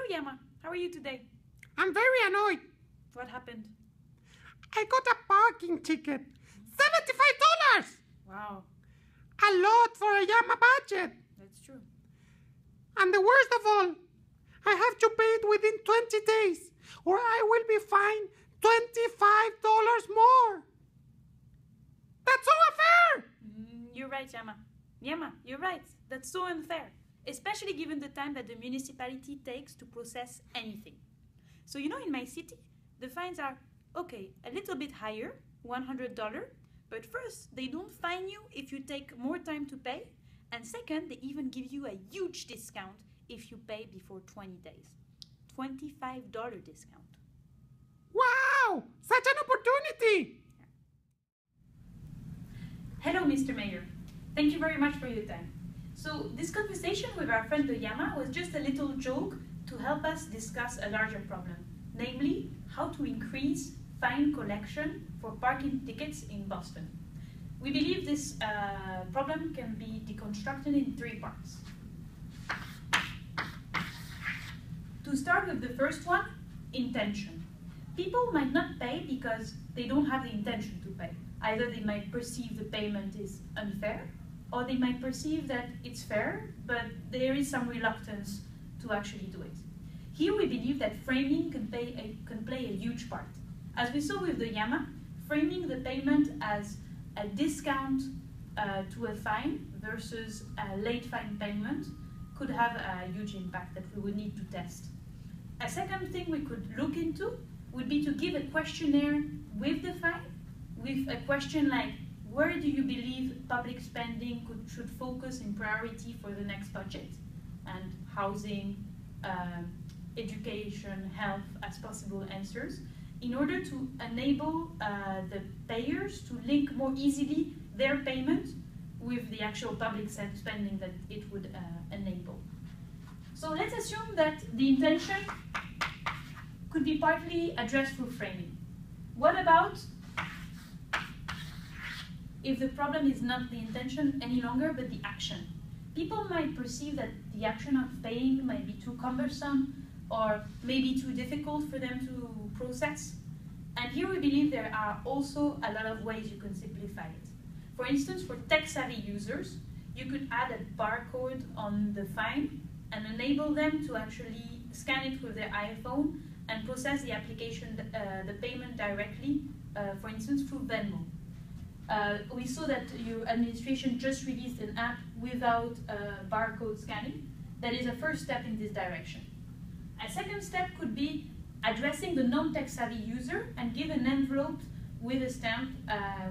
Yama. How are you today? I'm very annoyed. What happened? I got a parking ticket. $75! Wow, A lot for a Yama budget. that's true. And the worst of all, I have to pay it within 20 days or I will be fined $25 more. That's so unfair. You're right, Yama. Yama, you're right. That's so unfair, especially given the time that the municipality takes to process anything. So, in my city, the fines are, okay, a little bit higher, $100, but first, they don't fine you if you take more time to pay, and second, they even give you a huge discount if you pay before 20 days. $25 discount. Wow, such an opportunity. Hello, Mr. Mayor. Thank you very much for your time. So this conversation with our friend Yama was just a little joke to help us discuss a larger problem, namely how to increase fine collection for parking tickets in Boston. We believe this problem can be deconstructed in 3 parts. To start with the first one, intention. People might not pay because they don't have the intention to pay. Either they might perceive the payment is unfair, or they might perceive that it's fair, but there is some reluctance to actually do it. Here we believe that framing can play a huge part. As we saw with the Yama, framing the payment as a discount to a fine versus a late fine payment could have a huge impact that we would need to test. A second thing we could look into would be to give a questionnaire with the fine, with a question like, where do you believe public spending should focus in priority for the next budget? And housing, education, health as possible answers, in order to enable the payers to link more easily their payment with the actual public spending that it would enable. So let's assume that the intention could be partly addressed through framing. What about if the problem is not the intention any longer, but the action? People might perceive that the action of paying might be too cumbersome or maybe too difficult for them to process. And here we believe there are also a lot of ways you can simplify it. For instance, for tech-savvy users, you could add a barcode on the fine and enable them to actually scan it with their iPhone and process the application, the payment directly, for instance, through Venmo. We saw that your administration just released an app without barcode scanning. That is a first step in this direction. A second step could be addressing the non-tech savvy user and give an envelope with a stamp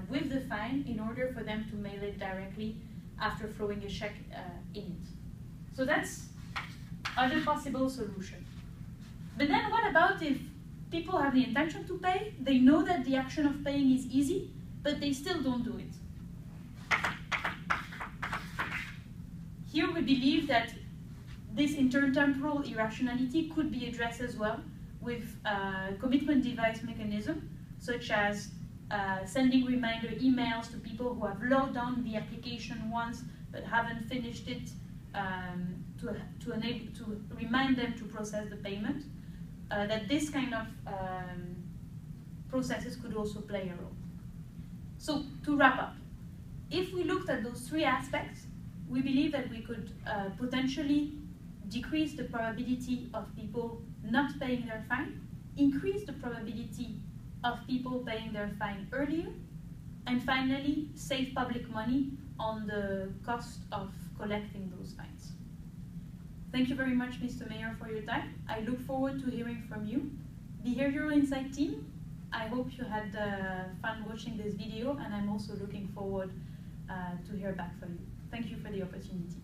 with the fine in order for them to mail it directly after throwing a check in it. So that's other possible solution. But then what about if people have the intention to pay, they know that the action of paying is easy, but they still don't do it? Here we believe that this intertemporal irrationality could be addressed as well with a commitment device mechanism, such as sending reminder emails to people who have logged on the application once but haven't finished it to remind them to process the payment. That this kind of processes could also play a role. So to wrap up, if we looked at those 3 aspects, we believe that we could potentially decrease the probability of people not paying their fine, increase the probability of people paying their fine earlier, and finally save public money on the cost of collecting those fines. Thank you very much, Mr. Mayor, for your time. I look forward to hearing from you. Behavioral Insight team, I hope you had fun watching this video, and I'm also looking forward to hear back from you. Thank you for the opportunity.